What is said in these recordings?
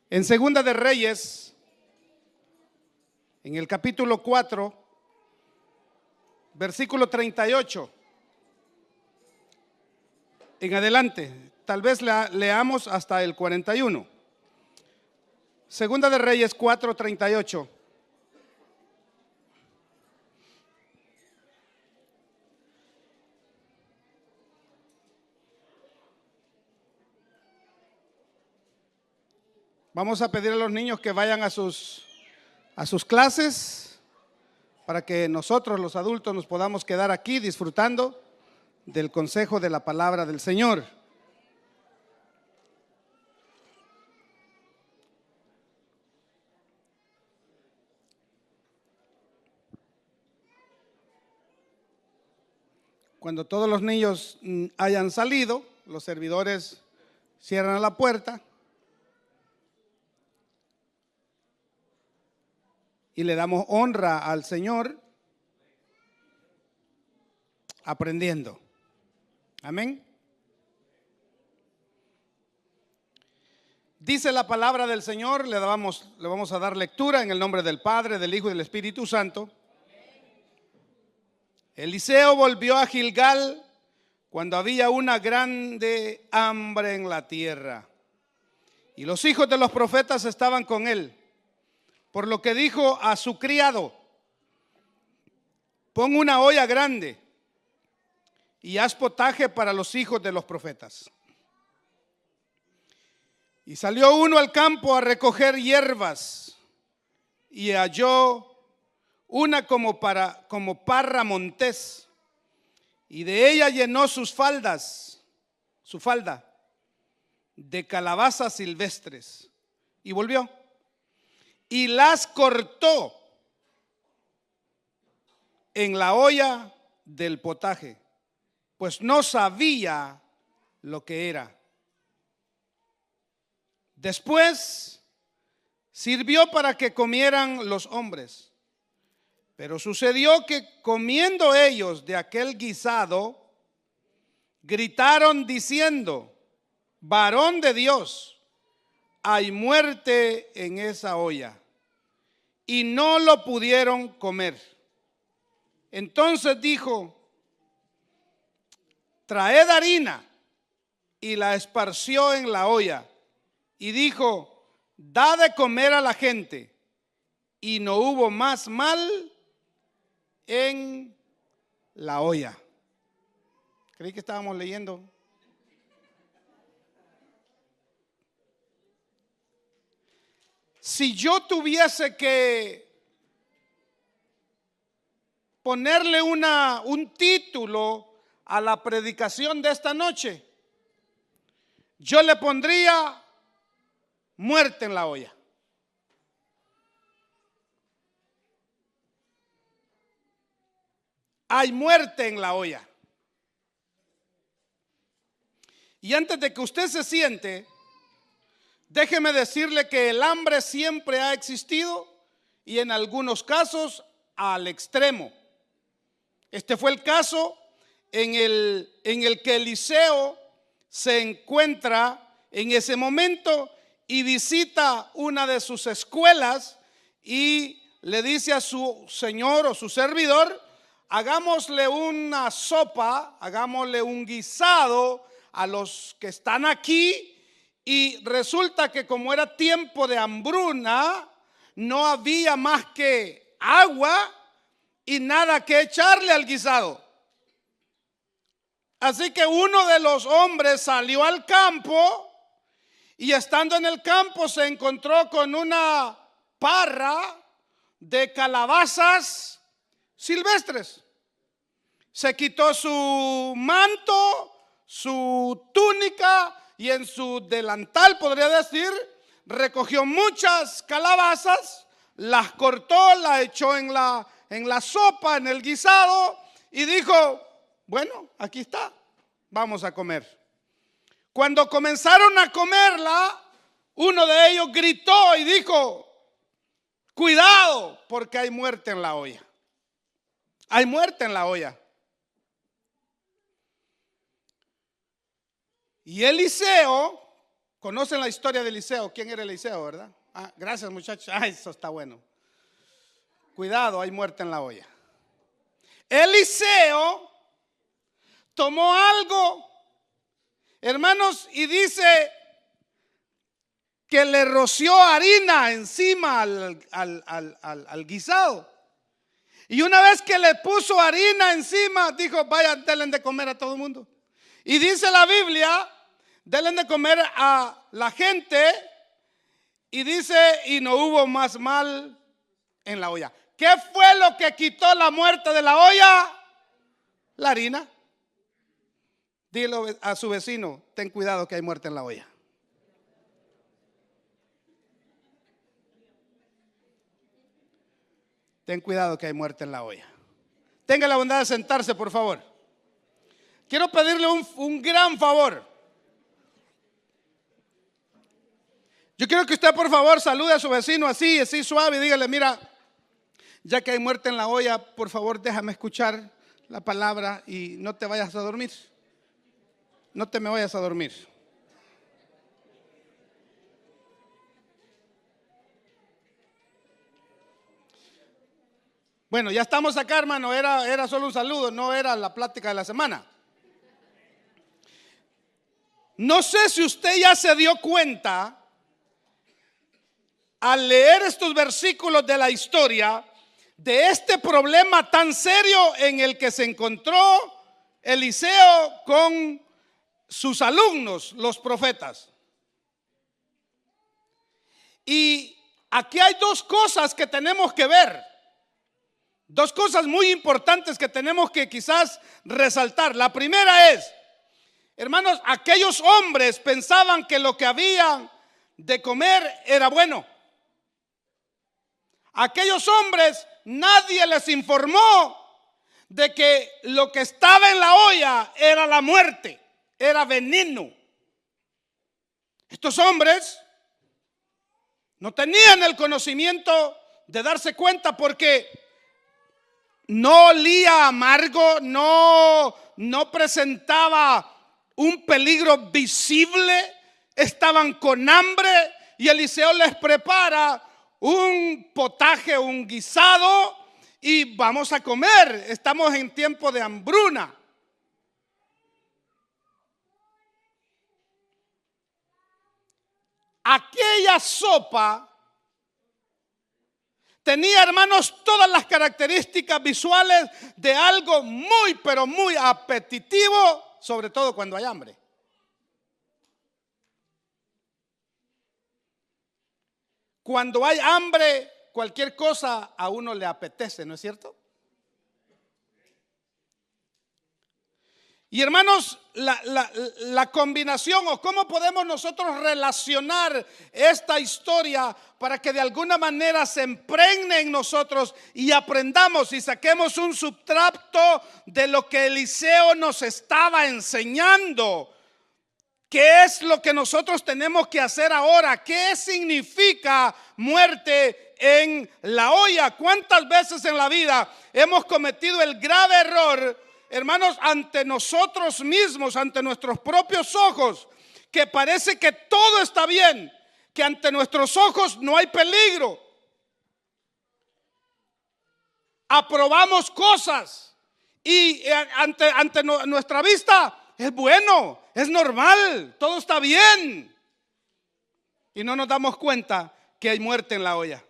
En Segunda de Reyes, en el capítulo 4, versículo 38 en adelante, tal vez leamos hasta el 41. Segunda de Reyes 4:38. Vamos a pedir a los niños que vayan a sus clases para que nosotros los adultos nos podamos quedar aquí disfrutando del consejo de la palabra del Señor. Cuando todos los niños hayan salido, los servidores cierran la puerta y le damos honra al Señor aprendiendo. Amén. Dice la palabra del Señor, le vamos a dar lectura en el nombre del Padre, del Hijo y del Espíritu Santo. Eliseo volvió a Gilgal cuando había una grande hambre en la tierra, y los hijos de los profetas estaban con él, por lo que dijo a su criado: pon una olla grande y haz potaje para los hijos de los profetas. Y salió uno al campo a recoger hierbas y halló una como parra montés, y de ella llenó su falda de calabazas silvestres, y volvió y las cortó en la olla del potaje, pues no sabía lo que era. Después sirvió para que comieran los hombres. Pero sucedió que comiendo ellos de aquel guisado, gritaron diciendo: varón de Dios, hay muerte en esa olla. Y no lo pudieron comer. Entonces dijo: traed harina, y la esparció en la olla. Y dijo: da de comer a la gente. Y no hubo más mal en la olla. Creí que estábamos leyendo. Si yo tuviese que ponerle un título a la predicación de esta noche, yo le pondría: muerte en la olla. Hay muerte en la olla. Y antes de que usted se siente, déjeme decirle que el hambre siempre ha existido, y en algunos casos al extremo. Este fue el caso en el que Eliseo se encuentra en ese momento y visita una de sus escuelas y le dice a su señor o su servidor: hagámosle una sopa, hagámosle un guisado a los que están aquí. Y resulta que como era tiempo de hambruna, no había más que agua y nada que echarle al guisado. Así que uno de los hombres salió al campo, y estando en el campo se encontró con una parra de calabazas silvestres. Se quitó su manto, su túnica, y en su delantal, podría decir, recogió muchas calabazas, las cortó, las echó en la sopa, en el guisado, y dijo: bueno, aquí está, vamos a comer. Cuando comenzaron a comerla, uno de ellos gritó y dijo: cuidado, porque hay muerte en la olla. Hay muerte en la olla. Y Eliseo, Conocen la historia de Eliseo. ¿Quién era Eliseo, verdad? Ah, gracias, muchachos. Ah, eso está bueno. Cuidado, hay muerte en la olla. Eliseo tomó algo, hermanos, y dice que le roció harina encima al guisado. Y una vez que le puso harina encima, dijo: vaya, denle de comer a todo el mundo. Y dice la Biblia: denle de comer a la gente. Y dice: y no hubo más mal en la olla. ¿Qué fue lo que quitó la muerte de la olla? La harina. Dilo a su vecino: ten cuidado que hay muerte en la olla. Ten cuidado que hay muerte en la olla. Tenga la bondad de sentarse, por favor. Quiero pedirle un gran favor. Yo quiero que usted, por favor, salude a su vecino así suave y dígale: mira, ya que hay muerte en la olla, por favor, déjame escuchar la palabra y no te vayas a dormir. No te me vayas a dormir. Bueno, ya estamos acá, hermano. Era solo un saludo, no era la plática de la semana. No sé si usted ya se dio cuenta al leer estos versículos de la historia de este problema tan serio en el que se encontró Eliseo con sus alumnos, los profetas. Y aquí hay dos cosas que tenemos que ver. Dos cosas muy importantes que tenemos que quizás resaltar. La primera es, hermanos, aquellos hombres pensaban que lo que habían de comer era bueno. Aquellos hombres, nadie les informó de que lo que estaba en la olla era la muerte, era veneno. Estos hombres no tenían el conocimiento de darse cuenta, porque no olía amargo, no presentaba un peligro visible. Estaban con hambre y Eliseo les prepara un potaje, un guisado, y vamos a comer. Estamos en tiempo de hambruna. Aquella sopa tenía, hermanos, todas las características visuales de algo muy, pero muy apetitivo, sobre todo cuando hay hambre. Cuando hay hambre, cualquier cosa a uno le apetece, ¿no es cierto? Y hermanos, la combinación, o cómo podemos nosotros relacionar esta historia para que de alguna manera se impregne en nosotros y aprendamos y saquemos un subtracto de lo que Eliseo nos estaba enseñando. ¿Qué es lo que nosotros tenemos que hacer ahora? ¿Qué significa muerte en la olla? ¿Cuántas veces en la vida hemos cometido el grave error, hermanos, ante nosotros mismos, ante nuestros propios ojos, que parece que todo está bien, que ante nuestros ojos no hay peligro? Aprobamos cosas y ante nuestra vista es bueno, es normal, todo está bien. Y no nos damos cuenta que hay muerte en la olla.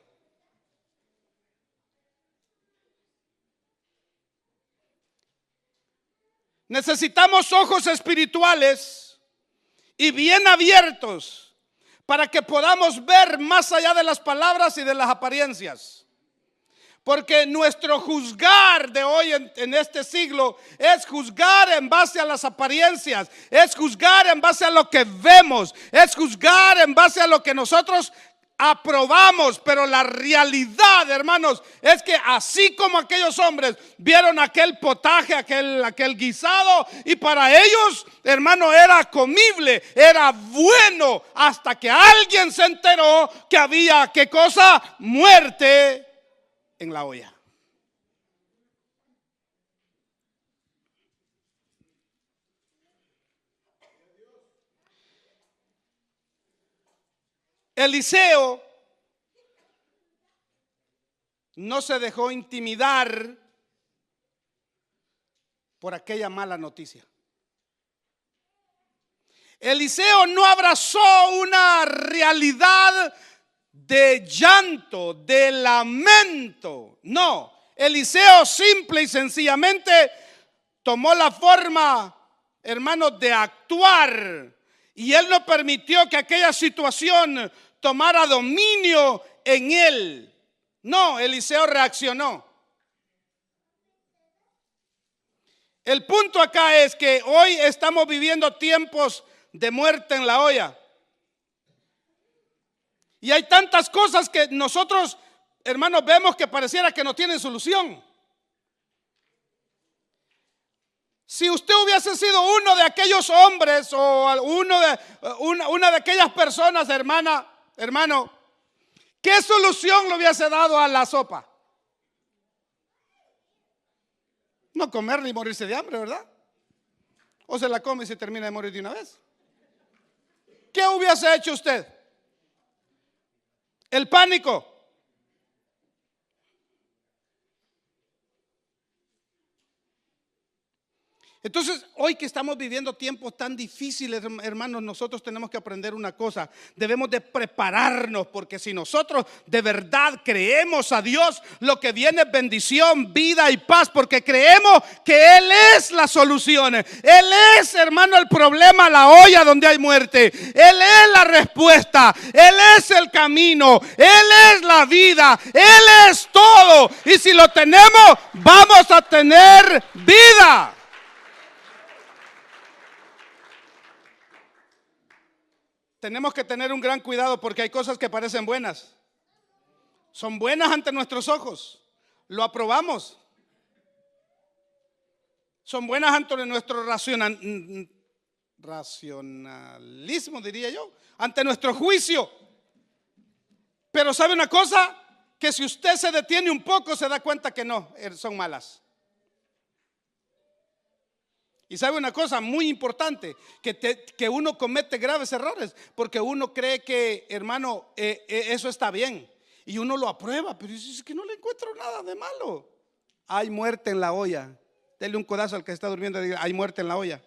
Necesitamos ojos espirituales y bien abiertos para que podamos ver más allá de las palabras y de las apariencias. Porque nuestro juzgar de hoy en este siglo es juzgar en base a las apariencias, es juzgar en base a lo que vemos, es juzgar en base a lo que nosotros aprobamos. Pero la realidad, hermanos, es que así como aquellos hombres vieron aquel potaje, aquel guisado, y para ellos, hermano, era comible, era bueno, hasta que alguien se enteró que había, ¿qué cosa? Muerte en la olla. Eliseo no se dejó intimidar por aquella mala noticia. Eliseo no abrazó una realidad de llanto, de lamento. No, Eliseo simple y sencillamente tomó la forma, hermanos, de actuar. Y él no permitió que aquella situación tomara dominio en él. No, Eliseo reaccionó. El punto acá es que hoy estamos viviendo tiempos de muerte en la olla. Y hay tantas cosas que nosotros, hermanos, vemos que pareciera que no tienen solución. Si usted hubiese sido uno de aquellos hombres o una de aquellas personas, hermano, ¿qué solución le hubiese dado a la sopa? No comer ni morirse de hambre, ¿verdad? O se la come y se termina de morir de una vez. ¿Qué hubiese hecho usted? El pánico. Entonces, hoy que estamos viviendo tiempos tan difíciles, hermanos, nosotros tenemos que aprender una cosa. Debemos de prepararnos, porque si nosotros de verdad creemos a Dios, lo que viene es bendición, vida y paz, porque creemos que Él es la solución. Él es, hermano, el problema, la olla donde hay muerte. Él es la respuesta. Él es el camino. Él es la vida. Él es todo. Y si lo tenemos, vamos a tener vida. Tenemos que tener un gran cuidado porque hay cosas que parecen buenas. Son buenas ante nuestros ojos. Lo aprobamos. Son buenas ante nuestro racionalismo, diría yo. Ante nuestro juicio. Pero ¿sabe una cosa? Que si usted se detiene un poco se da cuenta que no, son malas. Y sabe una cosa muy importante, que uno comete graves errores porque uno cree que, hermano, eso está bien y uno lo aprueba, pero es que no le encuentro nada de malo. Hay muerte en la olla. Dele un codazo al que está durmiendo y diga: hay muerte en la olla.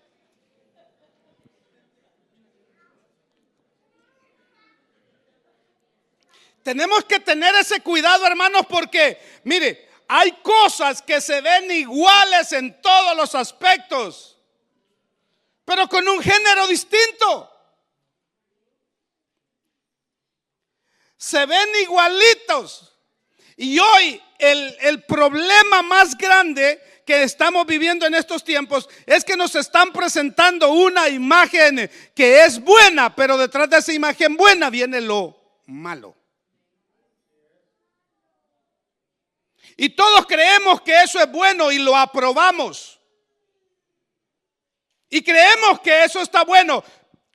Tenemos que tener ese cuidado, hermanos, porque mire, hay cosas que se ven iguales en todos los aspectos, pero con un género distinto. Se ven igualitos. Y hoy el problema más grande que estamos viviendo en estos tiempos es que nos están presentando una imagen que es buena, pero detrás de esa imagen buena viene lo malo. Y todos creemos que eso es bueno y lo aprobamos. Y creemos que eso está bueno.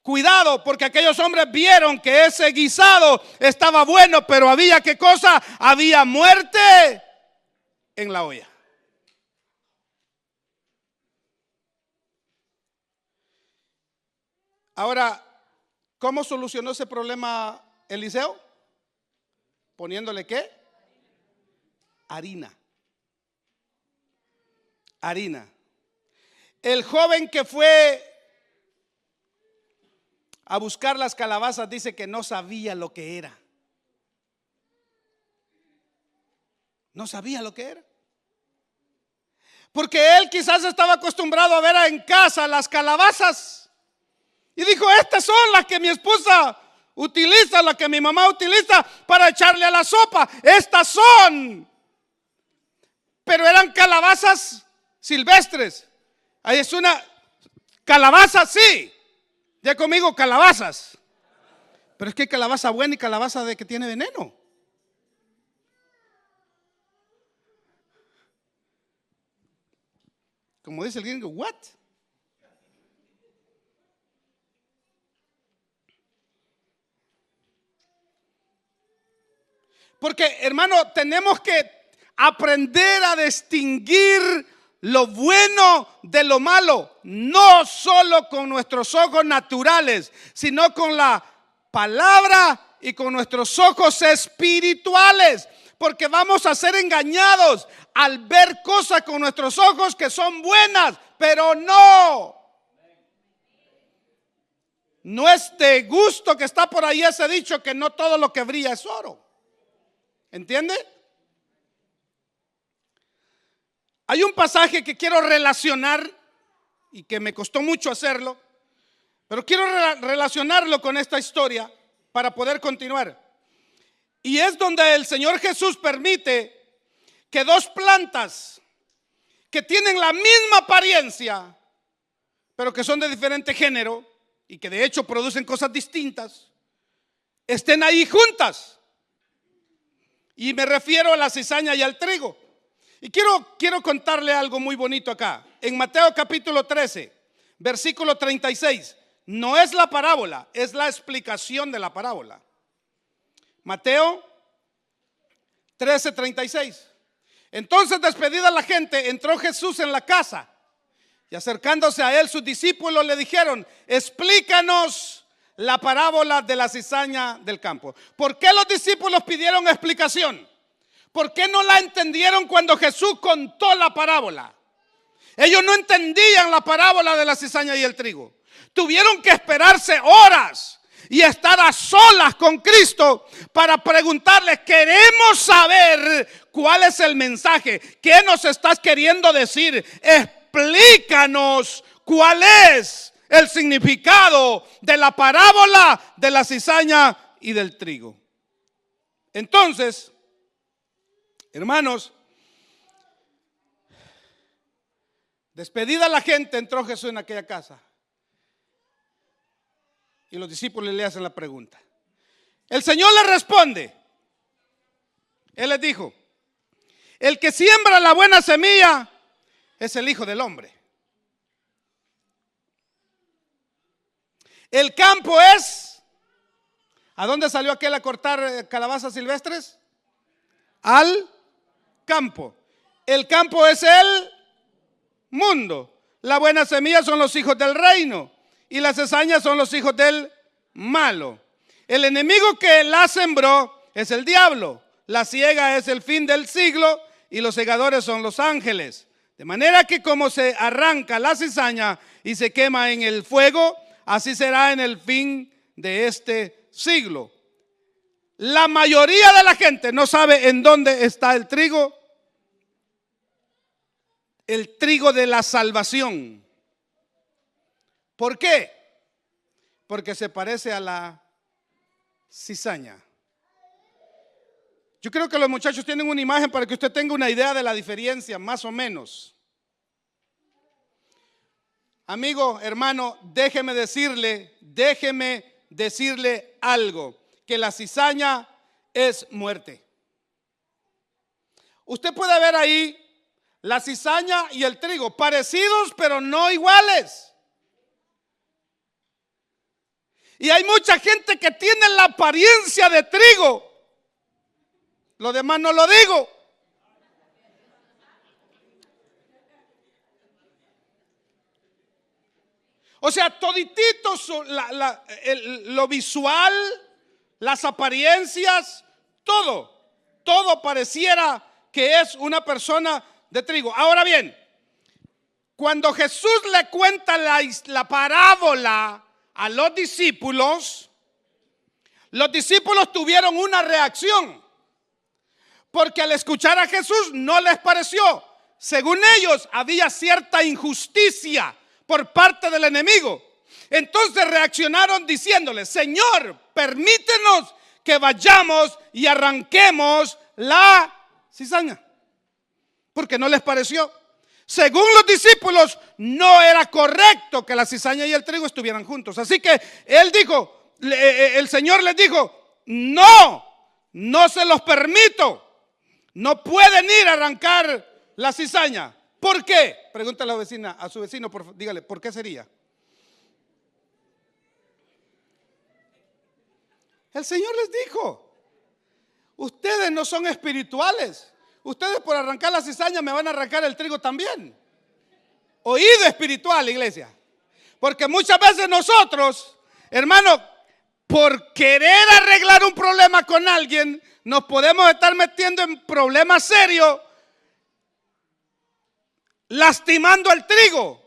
Cuidado, porque aquellos hombres vieron que ese guisado estaba bueno, pero había ¿qué cosa? Había muerte en la olla. Ahora, ¿cómo solucionó ese problema Eliseo? ¿Poniéndole qué? Harina. Harina. El joven que fue a buscar las calabazas dice que no sabía lo que era. No sabía lo que era. Porque él quizás estaba acostumbrado a ver en casa las calabazas. Y dijo: estas son las que mi esposa utiliza, las que mi mamá utiliza para echarle a la sopa. Estas son. Pero eran calabazas silvestres. Ahí es una calabaza, sí. Ya conmigo, calabazas. Pero es que hay calabaza buena y calabaza de que tiene veneno. Como dice el gringo, what? Porque, hermano, tenemos que aprender a distinguir lo bueno de lo malo, no solo con nuestros ojos naturales, sino con la palabra y con nuestros ojos espirituales. Porque vamos a ser engañados al ver cosas con nuestros ojos que son buenas, pero no. No es de gusto que está por ahí ese dicho que no todo lo que brilla es oro. ¿Entiende? Hay un pasaje que quiero relacionar y que me costó mucho hacerlo, pero quiero relacionarlo con esta historia para poder continuar. Y es donde el Señor Jesús permite que dos plantas que tienen la misma apariencia, pero que son de diferente género y que de hecho producen cosas distintas, estén ahí juntas. Y me refiero a la cizaña y al trigo. Y quiero contarle algo muy bonito acá. En Mateo capítulo 13, versículo 36. No es la parábola, es la explicación de la parábola. Mateo 13:36. Entonces, despedida la gente, entró Jesús en la casa y acercándose a él sus discípulos le dijeron: explícanos la parábola de la cizaña del campo. ¿Por qué los discípulos pidieron explicación? ¿Por qué no la entendieron cuando Jesús contó la parábola? Ellos no entendían la parábola de la cizaña y el trigo. Tuvieron que esperarse horas y estar a solas con Cristo para preguntarle: queremos saber cuál es el mensaje, qué nos estás queriendo decir, explícanos cuál es el significado de la parábola de la cizaña y del trigo. Entonces, hermanos, despedida la gente, entró Jesús en aquella casa. Y los discípulos le hacen la pregunta. El Señor le responde. Él les dijo: el que siembra la buena semilla es el Hijo del Hombre. El campo es... ¿A dónde salió aquel a cortar calabazas silvestres? Al campo. El campo es el mundo. La buena semilla son los hijos del reino. Y las cizañas son los hijos del malo. El enemigo que la sembró es el diablo. La siega es el fin del siglo y los segadores son los ángeles. De manera que como se arranca la cizaña y se quema en el fuego, así será en el fin de este siglo. La mayoría de la gente no sabe en dónde está el trigo de la salvación. ¿Por qué? Porque se parece a la cizaña. Yo creo que los muchachos tienen una imagen para que usted tenga una idea de la diferencia, más o menos. Amigo, hermano, déjeme decirle algo, que la cizaña es muerte. Usted puede ver ahí la cizaña y el trigo, parecidos pero no iguales. Y hay mucha gente que tiene la apariencia de trigo. Lo demás no lo digo. O sea, toditito lo visual, las apariencias, todo pareciera que es una persona de trigo. Ahora bien, cuando Jesús le cuenta la parábola a los discípulos tuvieron una reacción, porque al escuchar a Jesús no les pareció. Según ellos, había cierta injusticia por parte del enemigo. Entonces reaccionaron diciéndole: Señor, permítenos que vayamos y arranquemos la cizaña, porque no les pareció. Según los discípulos, no era correcto que la cizaña y el trigo estuvieran juntos. Así que el Señor les dijo: no se los permito. No pueden ir a arrancar la cizaña. ¿Por qué? Pregúntale a su vecino, dígale, ¿por qué sería? El Señor les dijo: ustedes no son espirituales. Ustedes por arrancar la cizaña me van a arrancar el trigo también. Oído espiritual, iglesia. Porque muchas veces nosotros, hermano, por querer arreglar un problema con alguien, nos podemos estar metiendo en problemas serios, lastimando al trigo,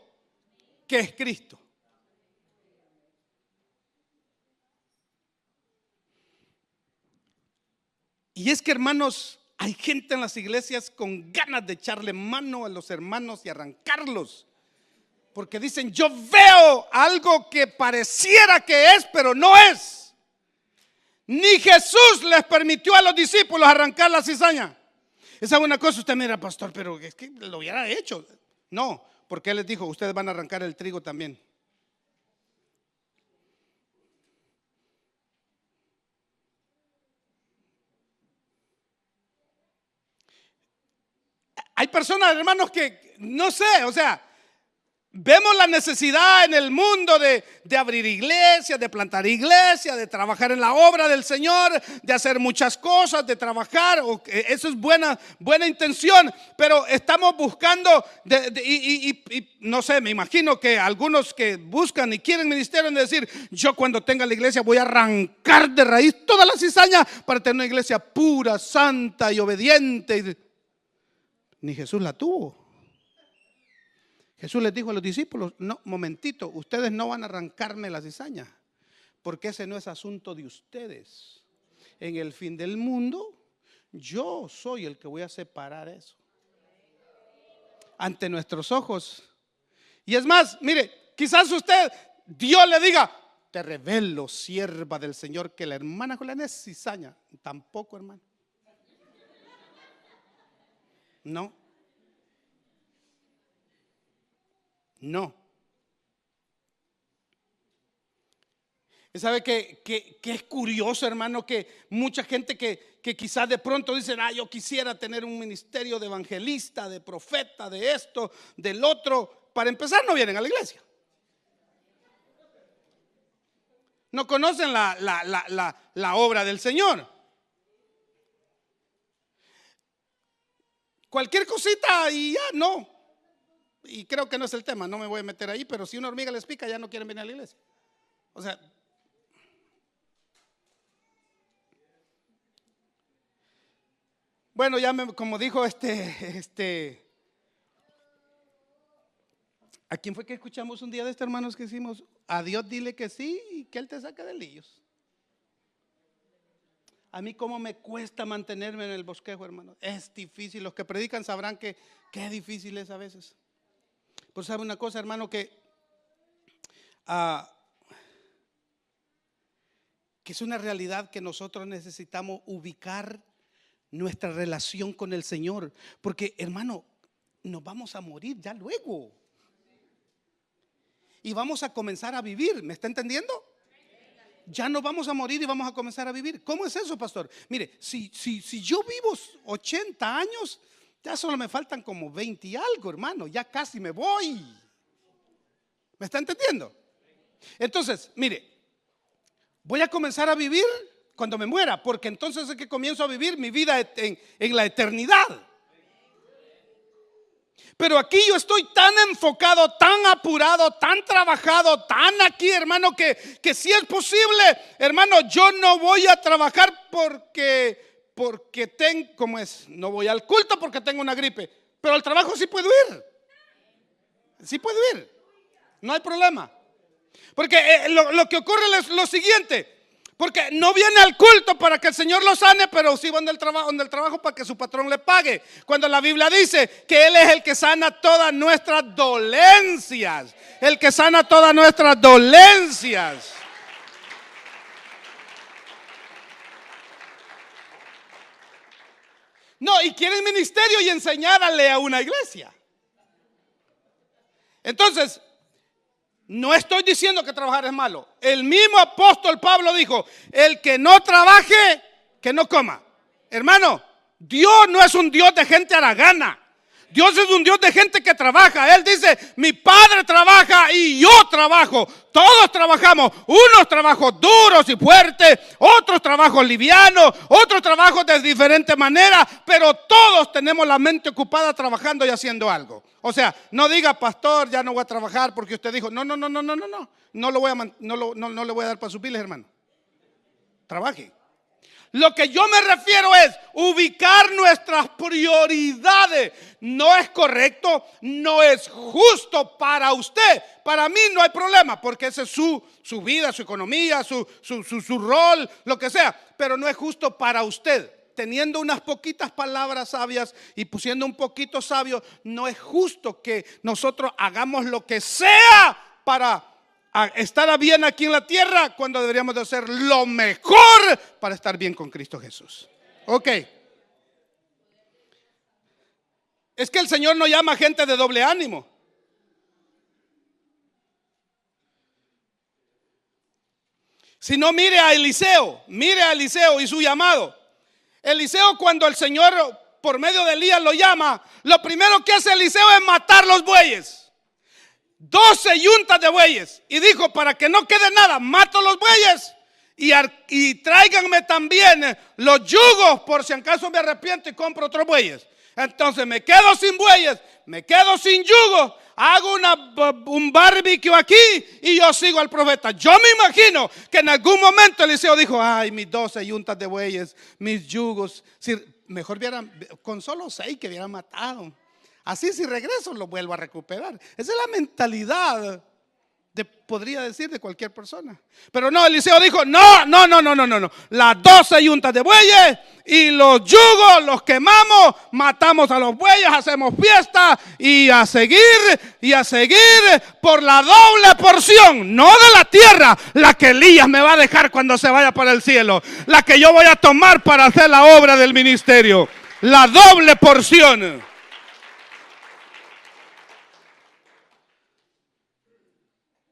que es Cristo. Y es que, hermanos, hay gente en las iglesias con ganas de echarle mano a los hermanos y arrancarlos. Porque dicen, yo veo algo que pareciera que es, pero no es. Ni Jesús les permitió a los discípulos arrancar la cizaña. Esa es una cosa, usted mira, pastor, pero es que lo hubiera hecho. No, porque Él les dijo, ustedes van a arrancar el trigo también. Hay personas, hermanos, que no sé, o sea, vemos la necesidad en el mundo de abrir iglesias, de plantar iglesias, de trabajar en la obra del Señor, de hacer muchas cosas, de trabajar. Eso es buena intención, pero estamos buscando, y no sé, me imagino que algunos que buscan y quieren ministerio, en decir, yo cuando tenga la iglesia voy a arrancar de raíz toda la cizaña para tener una iglesia pura, santa y obediente. Ni Jesús la tuvo. Jesús les dijo a los discípulos, no, momentito, ustedes no van a arrancarme la cizaña, porque ese no es asunto de ustedes. En el fin del mundo, yo soy el que voy a separar eso ante nuestros ojos. Y es más, mire, quizás usted, Dios le diga, te revelo, sierva del Señor, que la hermana Juliana es cizaña. Tampoco, hermano. No. No. Y sabe que es curioso, hermano, que mucha gente que quizás de pronto dicen, yo quisiera tener un ministerio de evangelista, de profeta, de esto, del otro. Para empezar, no vienen a la iglesia. No conocen la obra del Señor. Cualquier cosita y ya no. Y creo que no es el tema, no me voy a meter ahí, pero si una hormiga les pica ya no quieren venir a la iglesia. O sea, bueno, ya como dijo ¿a quién fue que escuchamos un día de hermanos que hicimos? A Dios dile que sí y que Él te saque de líos. A mí cómo me cuesta mantenerme en el bosquejo, hermano. Es difícil, los que predican sabrán que qué difícil es a veces. Pues sabe una cosa, hermano, que es una realidad que nosotros necesitamos ubicar nuestra relación con el Señor. Porque, hermano, nos vamos a morir ya luego. Y vamos a comenzar a vivir, ¿me está entendiendo? Ya no vamos a morir y vamos a comenzar a vivir. ¿Cómo es eso, pastor? Mire, si yo vivo 80 años, ya solo me faltan como 20 y algo, hermano. Ya casi me voy. ¿Me está entendiendo? Entonces, mire, voy a comenzar a vivir cuando me muera, porque entonces es que comienzo a vivir mi vida en la eternidad. Pero aquí yo estoy tan enfocado, tan apurado, tan trabajado, tan aquí, hermano, que si es posible, hermano, yo no voy a trabajar porque tengo, ¿cómo es? No voy al culto porque tengo una gripe, pero al trabajo sí puedo ir. Sí puedo ir. No hay problema. Porque lo que ocurre es lo siguiente. Porque no viene al culto para que el Señor lo sane, pero sí va donde el trabajo para que su patrón le pague. Cuando la Biblia dice que Él es el que sana todas nuestras dolencias. El que sana todas nuestras dolencias. No, y quieren ministerio y enseñarle a una iglesia. Entonces, no estoy diciendo que trabajar es malo. El mismo apóstol Pablo dijo, el que no trabaje, que no coma. Hermano, Dios no es un Dios de gente haragana. Dios es un Dios de gente que trabaja. Él dice, mi Padre trabaja y yo trabajo. Todos trabajamos. Unos trabajos duros y fuertes, otros trabajos livianos, otros trabajos de diferente manera, pero todos tenemos la mente ocupada trabajando y haciendo algo. O sea, no diga, pastor, ya no voy a trabajar porque usted dijo, no le voy a dar para sus biles, hermano. trabaje. Lo que yo me refiero es ubicar nuestras prioridades. No es correcto, no es justo para usted. Para mí no hay problema, porque esa es su vida, su economía, su rol, lo que sea. Pero no es justo para usted. Teniendo unas poquitas palabras sabias y pusiendo un poquito sabio, no es justo que nosotros hagamos lo que sea para estar bien aquí en la tierra, cuando deberíamos de hacer lo mejor para estar bien con Cristo Jesús. Ok. Es que el Señor no llama gente de doble ánimo. Si no, mire a Eliseo y su llamado. Eliseo, cuando el Señor por medio de Elías lo llama, lo primero que hace Eliseo es matar los bueyes. 12 yuntas de bueyes. Y dijo, para que no quede nada, mato los bueyes y tráiganme también los yugos, por si acaso me arrepiento y compro otros bueyes. Entonces me quedo sin bueyes, me quedo sin yugos, hago un barbecue aquí y yo sigo al profeta. Yo me imagino que en algún momento Eliseo dijo, ay, mis 12 yuntas de bueyes, mis yugos, si mejor hubieran, con solo 6 que hubieran matado. Así si regreso lo vuelvo a recuperar. Esa es la mentalidad podría decir de cualquier persona. Pero no, Eliseo dijo, no. Las 12 yuntas de bueyes y los yugos los quemamos, matamos a los bueyes, hacemos fiesta y a seguir por la doble porción, no de la tierra, la que Elías me va a dejar cuando se vaya para el cielo, la que yo voy a tomar para hacer la obra del ministerio, la doble porción.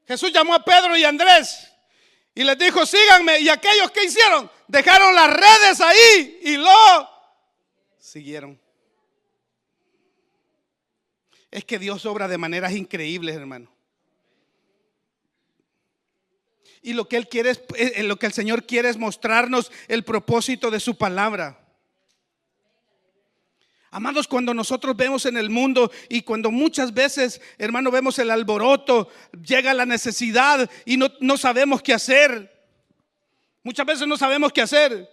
Jesús llamó a Pedro y a Andrés y les dijo, síganme. Y aquellos que hicieron, dejaron las redes ahí y lo siguieron. Es que Dios obra de maneras increíbles, hermano. Y lo que Él quiere lo que el Señor quiere es mostrarnos el propósito de su palabra. Amados, cuando nosotros vemos en el mundo y cuando muchas veces, hermano, vemos el alboroto, llega la necesidad y no sabemos qué hacer. Muchas veces no sabemos qué hacer.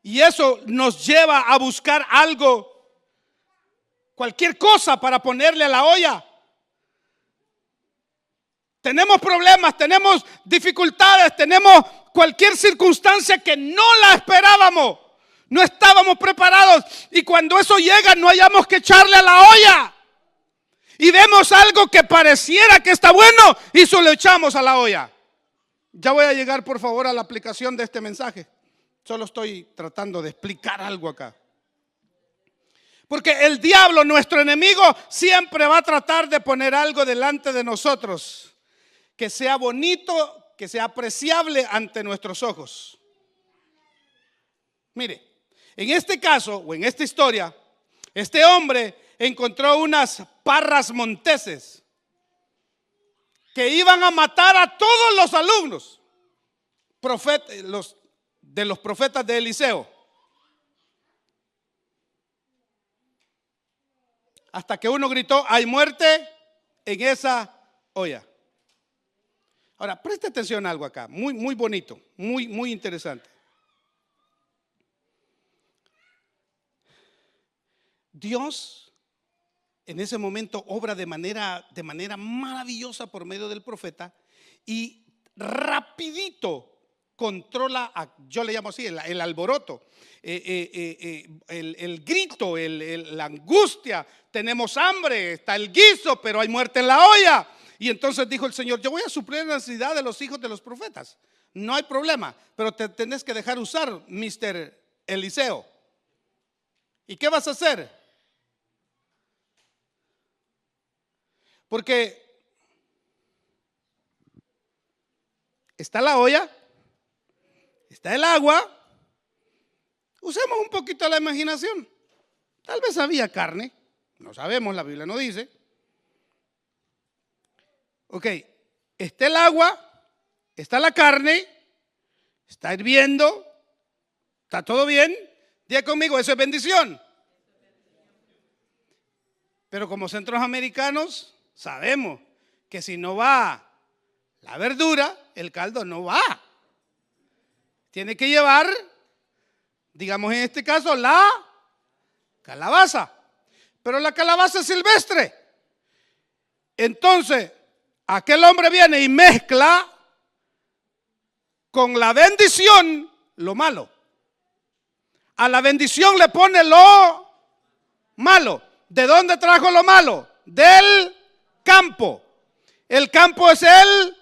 Y eso nos lleva a buscar algo, cualquier cosa para ponerle a la olla. Tenemos problemas, tenemos dificultades, tenemos cualquier circunstancia que no la esperábamos. No estábamos preparados y cuando eso llega no hayamos que echarle a la olla. Y vemos algo que pareciera que está bueno y solo echamos a la olla. Ya voy a llegar por favor a la aplicación de este mensaje. Solo estoy tratando de explicar algo acá. Porque el diablo, nuestro enemigo, siempre va a tratar de poner algo delante de nosotros que sea bonito, que sea apreciable ante nuestros ojos. Mire. En este caso, o en esta historia, este hombre encontró unas parras monteses que iban a matar a todos los alumnos de los profetas de Eliseo. Hasta que uno gritó, hay muerte en esa olla. Ahora, preste atención a algo acá, muy bonito, muy interesante. Dios en ese momento obra de manera maravillosa por medio del profeta y rapidito controla, yo le llamo así, el alboroto, el grito, la angustia. Tenemos hambre, está el guiso, pero hay muerte en la olla. Y entonces dijo el Señor, yo voy a suplir la necesidad de los hijos de los profetas. No hay problema, pero te tenés que dejar usar, Mr. Eliseo. ¿Y qué vas a hacer? Porque está la olla, está el agua. Usemos un poquito la imaginación. Tal vez había carne, no sabemos, la Biblia no dice. Ok, está el agua, está la carne, está hirviendo, está todo bien. Diga conmigo, eso es bendición. Pero como centroamericanos sabemos que si no va la verdura, el caldo no va. tiene que llevar, digamos en este caso, la calabaza. Pero la calabaza es silvestre. Entonces, aquel hombre viene y mezcla con la bendición lo malo. A la bendición le pone lo malo. ¿De dónde trajo lo malo? Del campo. El campo es el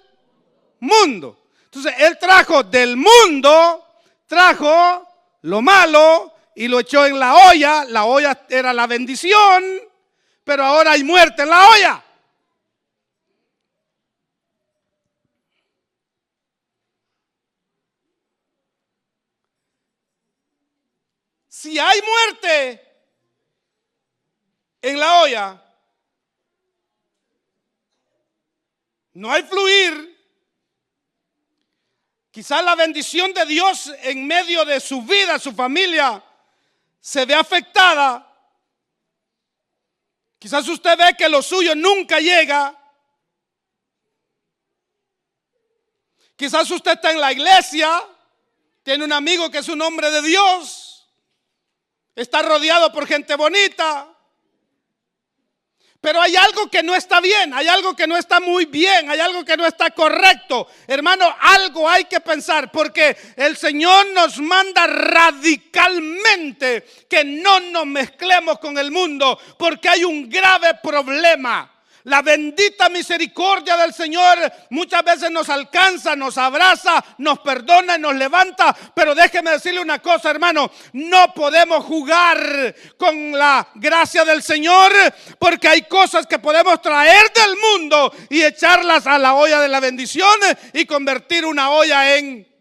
mundo. Entonces, él trajo del mundo, trajo lo malo y lo echó en la olla. La olla era la bendición, pero ahora hay muerte en la olla. Si hay muerte en la olla, no hay fluir. Quizás la bendición de Dios en medio de su vida, su familia, se ve afectada. Quizás usted ve que lo suyo nunca llega. Quizás usted está en la iglesia, tiene un amigo que es un hombre de Dios, está rodeado por gente bonita, pero hay algo que no está bien, hay algo que no está muy bien, hay algo que no está correcto. Hermano, algo hay que pensar, porque el Señor nos manda radicalmente que no nos mezclemos con el mundo, porque hay un grave problema. La bendita misericordia del Señor muchas veces nos alcanza, nos abraza, nos perdona y nos levanta. Pero déjeme decirle una cosa, hermano, no podemos jugar con la gracia del Señor, porque hay cosas que podemos traer del mundo y echarlas a la olla de la bendición y convertir una olla en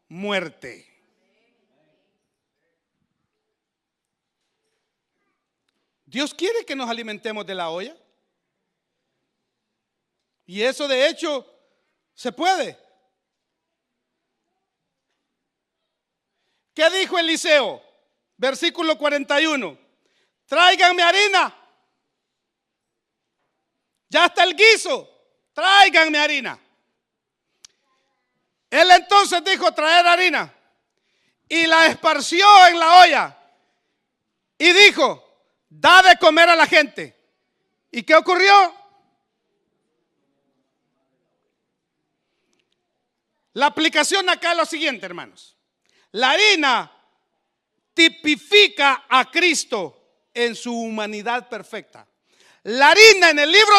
muerte. Dios quiere que nos alimentemos de la olla. Y eso de hecho se puede. ¿Qué dijo Eliseo? Versículo 41. Tráiganme harina. Ya está el guiso. Tráiganme harina. Él entonces dijo traer harina. Y la esparció en la olla. Y dijo, da de comer a la gente. ¿Y qué ocurrió? La aplicación acá es lo siguiente, hermanos. La harina tipifica a Cristo en su humanidad perfecta. La harina en el libro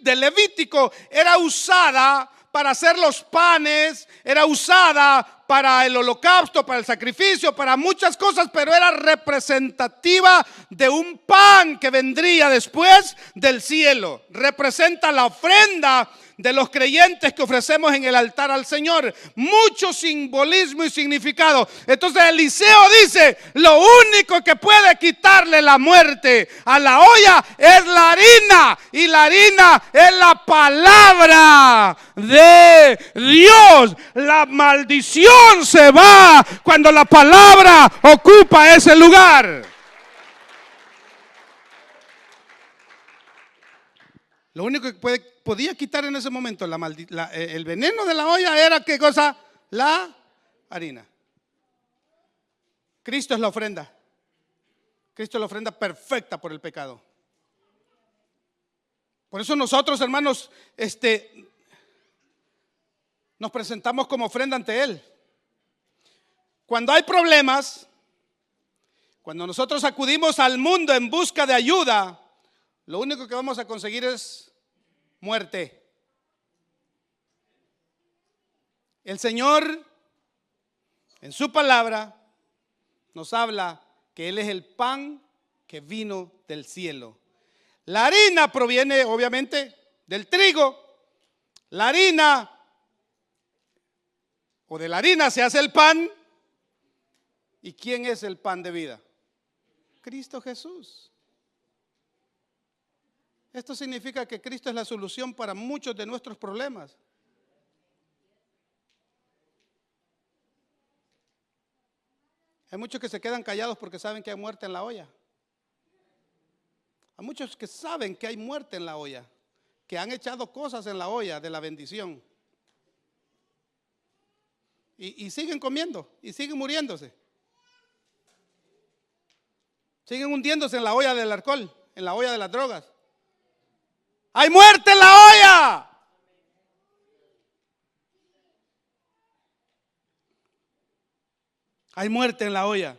de Levítico era usada para hacer los panes, era usada para el holocausto, para el sacrificio, para muchas cosas, pero era representativa de un pan que vendría después del cielo. Representa la ofrenda de los creyentes que ofrecemos en el altar al Señor. Mucho simbolismo y significado. Entonces Eliseo dice, lo único que puede quitarle la muerte a la olla es la harina. Y la harina es la palabra de Dios. La maldición se va cuando la palabra ocupa ese lugar. Lo único que podía quitar en ese momento el veneno de la olla era ¿qué cosa? La harina. Cristo es la ofrenda. Cristo es la ofrenda perfecta por el pecado. Por eso nosotros, hermanos, nos presentamos como ofrenda ante Él. Cuando hay problemas, cuando nosotros acudimos al mundo en busca de ayuda, lo único que vamos a conseguir es muerte. El Señor, en su palabra, nos habla que Él es el pan que vino del cielo. La harina proviene, obviamente, del trigo. La harina, o de la harina se hace el pan. ¿Y quién es el pan de vida? Cristo Jesús. Esto significa que Cristo es la solución para muchos de nuestros problemas. Hay muchos que se quedan callados porque saben que hay muerte en la olla. Hay muchos que saben que hay muerte en la olla, que han echado cosas en la olla de la bendición. Y siguen comiendo y siguen muriéndose. Siguen hundiéndose en la olla del alcohol, en la olla de las drogas. ¡Hay muerte en la olla! Hay muerte en la olla.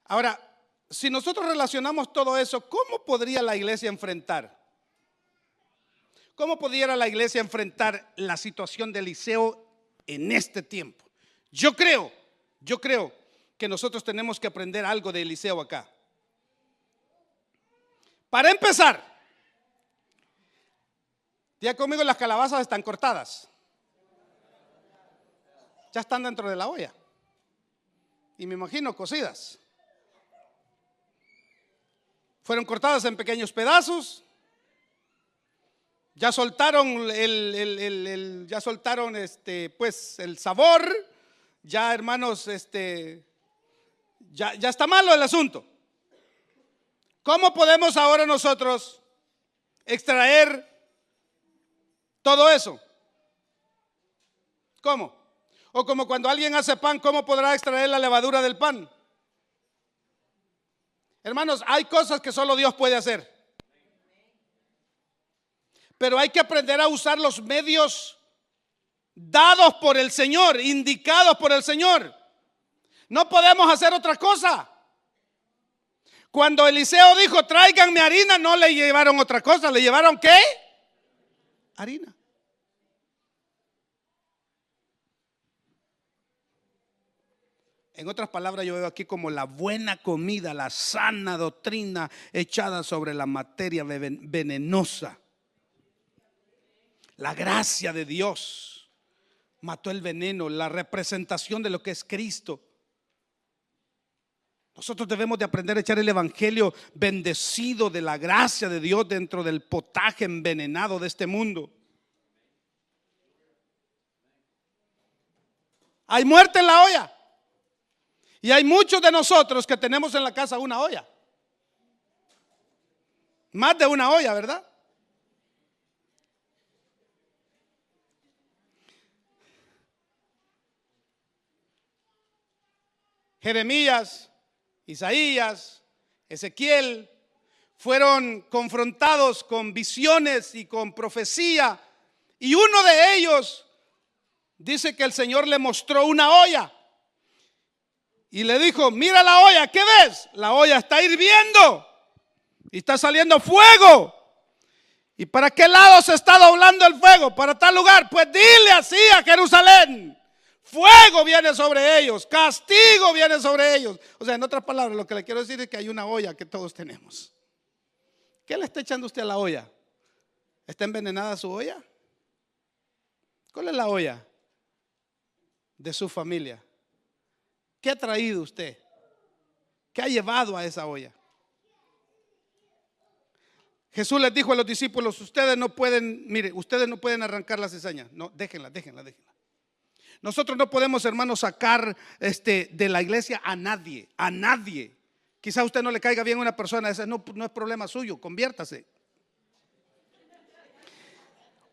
Ahora, si nosotros relacionamos todo eso, ¿cómo podría la iglesia enfrentar? ¿Cómo pudiera la iglesia enfrentar la situación de Eliseo en este tiempo? Yo creo que nosotros tenemos que aprender algo de Eliseo acá. Para empezar, ya conmigo, las calabazas están cortadas. Ya están dentro de la olla. Y me imagino cocidas. Fueron cortadas en pequeños pedazos. Ya soltaron pues el sabor. Ya, hermanos, ya está malo el asunto. ¿Cómo podemos ahora nosotros extraer todo eso? ¿Cómo? O como cuando alguien hace pan, ¿cómo podrá extraer la levadura del pan? Hermanos, hay cosas que solo Dios puede hacer. Pero hay que aprender a usar los medios dados por el Señor, indicados por el Señor. No podemos hacer otra cosa. Cuando Eliseo dijo, tráiganme harina, no le llevaron otra cosa. ¿Le llevaron qué? Harina. En otras palabras, yo veo aquí como la buena comida, la sana doctrina echada sobre la materia venenosa. La gracia de Dios mató el veneno, la representación de lo que es Cristo. Nosotros debemos de aprender a echar el evangelio bendecido de la gracia de Dios dentro del potaje envenenado de este mundo. Hay muerte en la olla. Y hay muchos de nosotros que tenemos en la casa una olla. Más de una olla, ¿verdad? Jeremías, Isaías, Ezequiel fueron confrontados con visiones y con profecía. Y uno de ellos dice que el Señor le mostró una olla. Y le dijo, mira la olla, ¿qué ves? La olla está hirviendo y está saliendo fuego. ¿Y para qué lado se está doblando el fuego? Para tal lugar. Pues dile así a Jerusalén. Fuego viene sobre ellos, castigo viene sobre ellos. O sea, en otras palabras, lo que le quiero decir es que hay una olla que todos tenemos. ¿Qué le está echando usted a la olla? ¿Está envenenada su olla? ¿Cuál es la olla de su familia? ¿Qué ha traído usted? ¿Qué ha llevado a esa olla? Jesús les dijo a los discípulos, ustedes no pueden arrancar la cizaña. No, déjenla. Nosotros no podemos, hermanos, sacar de la iglesia a nadie. Quizá a usted no le caiga bien a una persona, ese no es problema suyo, conviértase.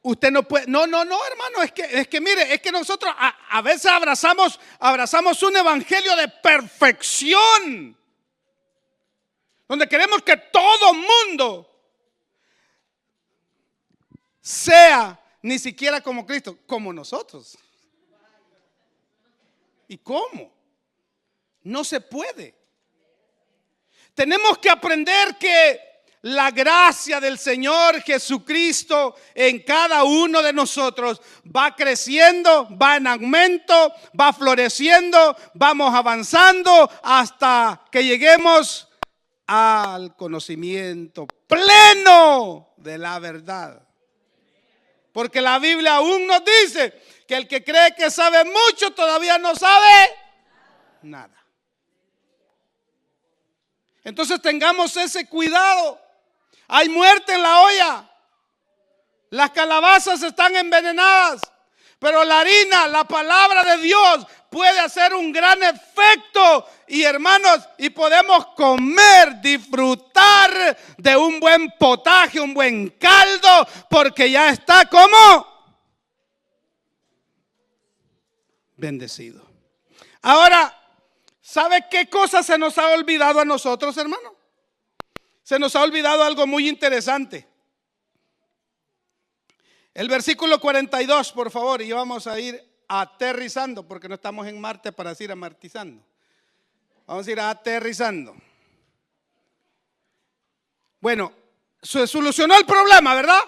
Usted no puede, no, hermano, es que mire, es que nosotros a veces abrazamos un evangelio de perfección, donde queremos que todo mundo sea ni siquiera como Cristo, como nosotros. ¿Y cómo? No se puede. Tenemos que aprender que la gracia del Señor Jesucristo en cada uno de nosotros va creciendo, va en aumento, va floreciendo, vamos avanzando hasta que lleguemos al conocimiento pleno de la verdad. Porque la Biblia aún nos dice que el que cree que sabe mucho todavía no sabe nada. Entonces tengamos ese cuidado. Hay muerte en la olla. Las calabazas están envenenadas. Pero la harina, la palabra de Dios, puede hacer un gran efecto. Y hermanos, y podemos comer, disfrutar de un buen potaje, un buen caldo, porque ya está como bendecido. Ahora, ¿sabe qué cosa se nos ha olvidado a nosotros, hermano? Se nos ha olvidado algo muy interesante. El versículo 42, por favor, y vamos a ir aterrizando, porque no estamos en Marte para ir amartizando. Vamos a ir aterrizando. Bueno, se solucionó el problema, ¿verdad?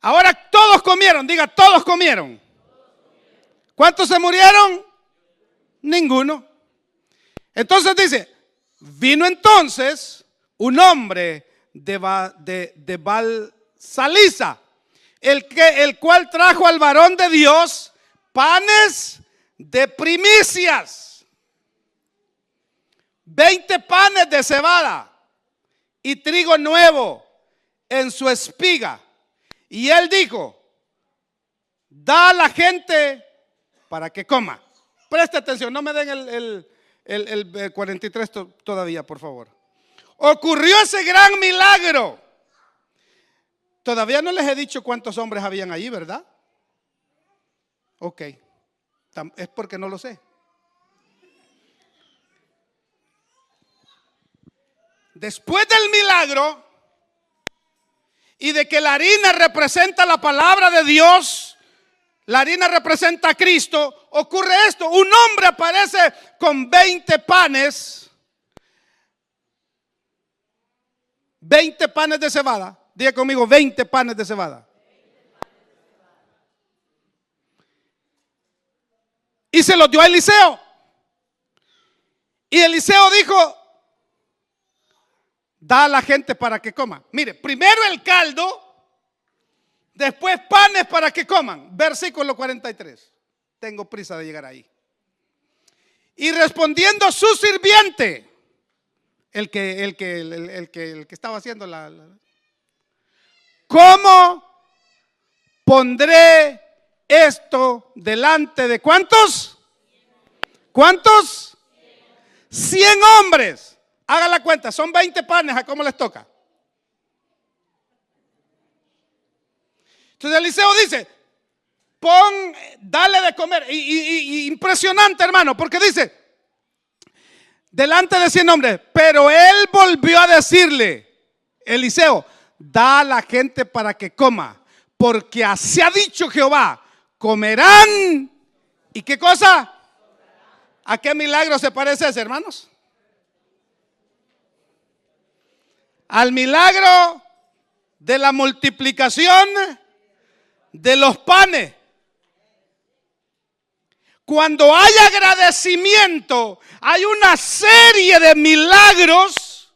Ahora todos comieron, diga, todos comieron. ¿Cuántos se murieron? Ninguno. Entonces dice, vino entonces un hombre de Baal-Salisa, el cual trajo al varón de Dios panes de primicias, 20 panes de cebada y trigo nuevo en su espiga. Y él dijo, da a la gente para que coma. Preste atención, no me den el 43 todavía, por favor. Ocurrió ese gran milagro. Todavía no les he dicho cuántos hombres habían allí, ¿verdad? Ok, es porque no lo sé. Después del milagro y de que la harina representa la palabra de Dios, la harina representa a Cristo, ocurre esto. Un hombre aparece con 20 panes, 20 panes de cebada. Diga conmigo, 20 panes de cebada. Y se los dio a Eliseo. Y Eliseo dijo, da a la gente para que coma. Mire, primero el caldo, después panes para que coman. Versículo 43. Tengo prisa de llegar ahí. Y respondiendo su sirviente, el que estaba haciendo ¿cómo pondré esto delante de cuántos? ¿Cuántos? 100 hombres. Haga la cuenta, son 20 panes, ¿a cómo les toca? Entonces Eliseo dice, dale de comer. Y impresionante, hermano, porque dice, delante de 100 hombres. Pero él volvió a decirle, Eliseo, da a la gente para que coma, porque así ha dicho Jehová, comerán. ¿Y qué cosa? ¿A qué milagro se parece ese, hermanos? Al milagro de la multiplicación de los panes. Cuando hay agradecimiento, hay una serie de milagros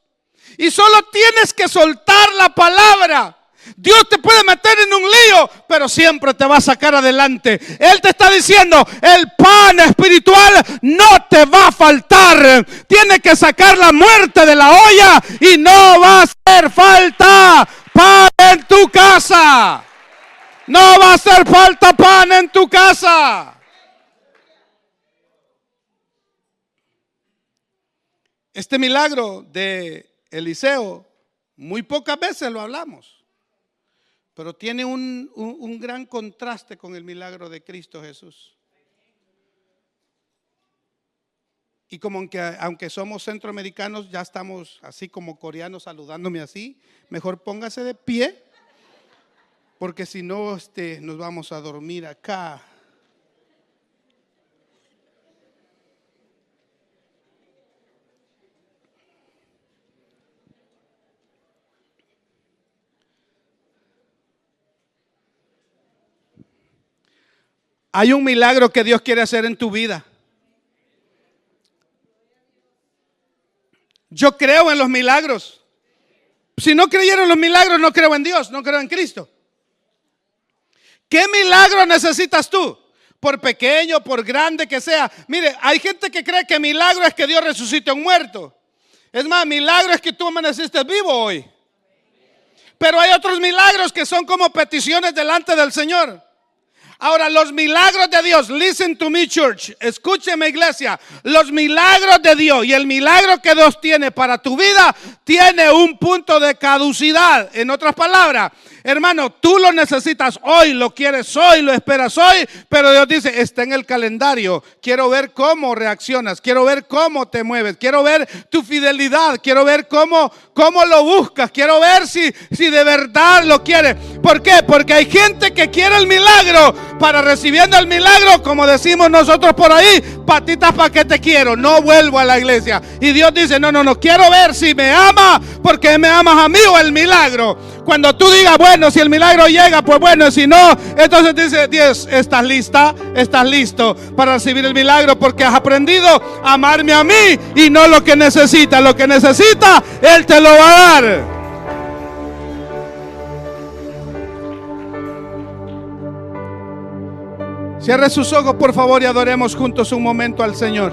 y solo tienes que soltar la palabra. Dios te puede meter en un lío, pero siempre te va a sacar adelante. Él te está diciendo, el pan espiritual no te va a faltar. Tiene que sacar la muerte de la olla y no va a hacer falta pan en tu casa. No va a hacer falta pan en tu casa. Este milagro de Eliseo, muy pocas veces lo hablamos, pero tiene un gran contraste con el milagro de Cristo Jesús. Y como aunque somos centroamericanos, ya estamos así como coreanos saludándome así, mejor póngase de pie, porque si no nos vamos a dormir acá. Hay un milagro que Dios quiere hacer en tu vida. Yo creo en los milagros. Si no creyera en los milagros, no creo en Dios, no creo en Cristo. ¿Qué milagro necesitas tú? Por pequeño, por grande que sea. Mire, hay gente que cree que milagro es que Dios resucite a un muerto. Es más, milagro es que tú amaneciste vivo hoy. Pero hay otros milagros que son como peticiones delante del Señor. Ahora, los milagros de Dios, listen to me, church, escúcheme, iglesia, los milagros de Dios y el milagro que Dios tiene para tu vida tiene un punto de caducidad. En otras palabras, hermano, tú lo necesitas hoy, lo quieres hoy, lo esperas hoy, pero Dios dice, está en el calendario. Quiero ver cómo reaccionas, quiero ver cómo te mueves, quiero ver tu fidelidad, quiero ver cómo lo buscas, quiero ver si de verdad lo quieres. ¿Por qué? Porque hay gente que quiere el milagro, para recibiendo el milagro, como decimos nosotros por ahí, patitas para que te quiero, no vuelvo a la iglesia. Y Dios dice, no, quiero ver si me ama, porque me amas a mí o el milagro. Cuando tú digas, bueno, si el milagro llega, pues bueno, si no, entonces dice Dios, ¿estás lista? ¿Estás listo para recibir el milagro? Porque has aprendido a amarme a mí y no lo que necesitas. Lo que necesitas, Él te lo va a dar. Cierre sus ojos, por favor, y adoremos juntos un momento al Señor.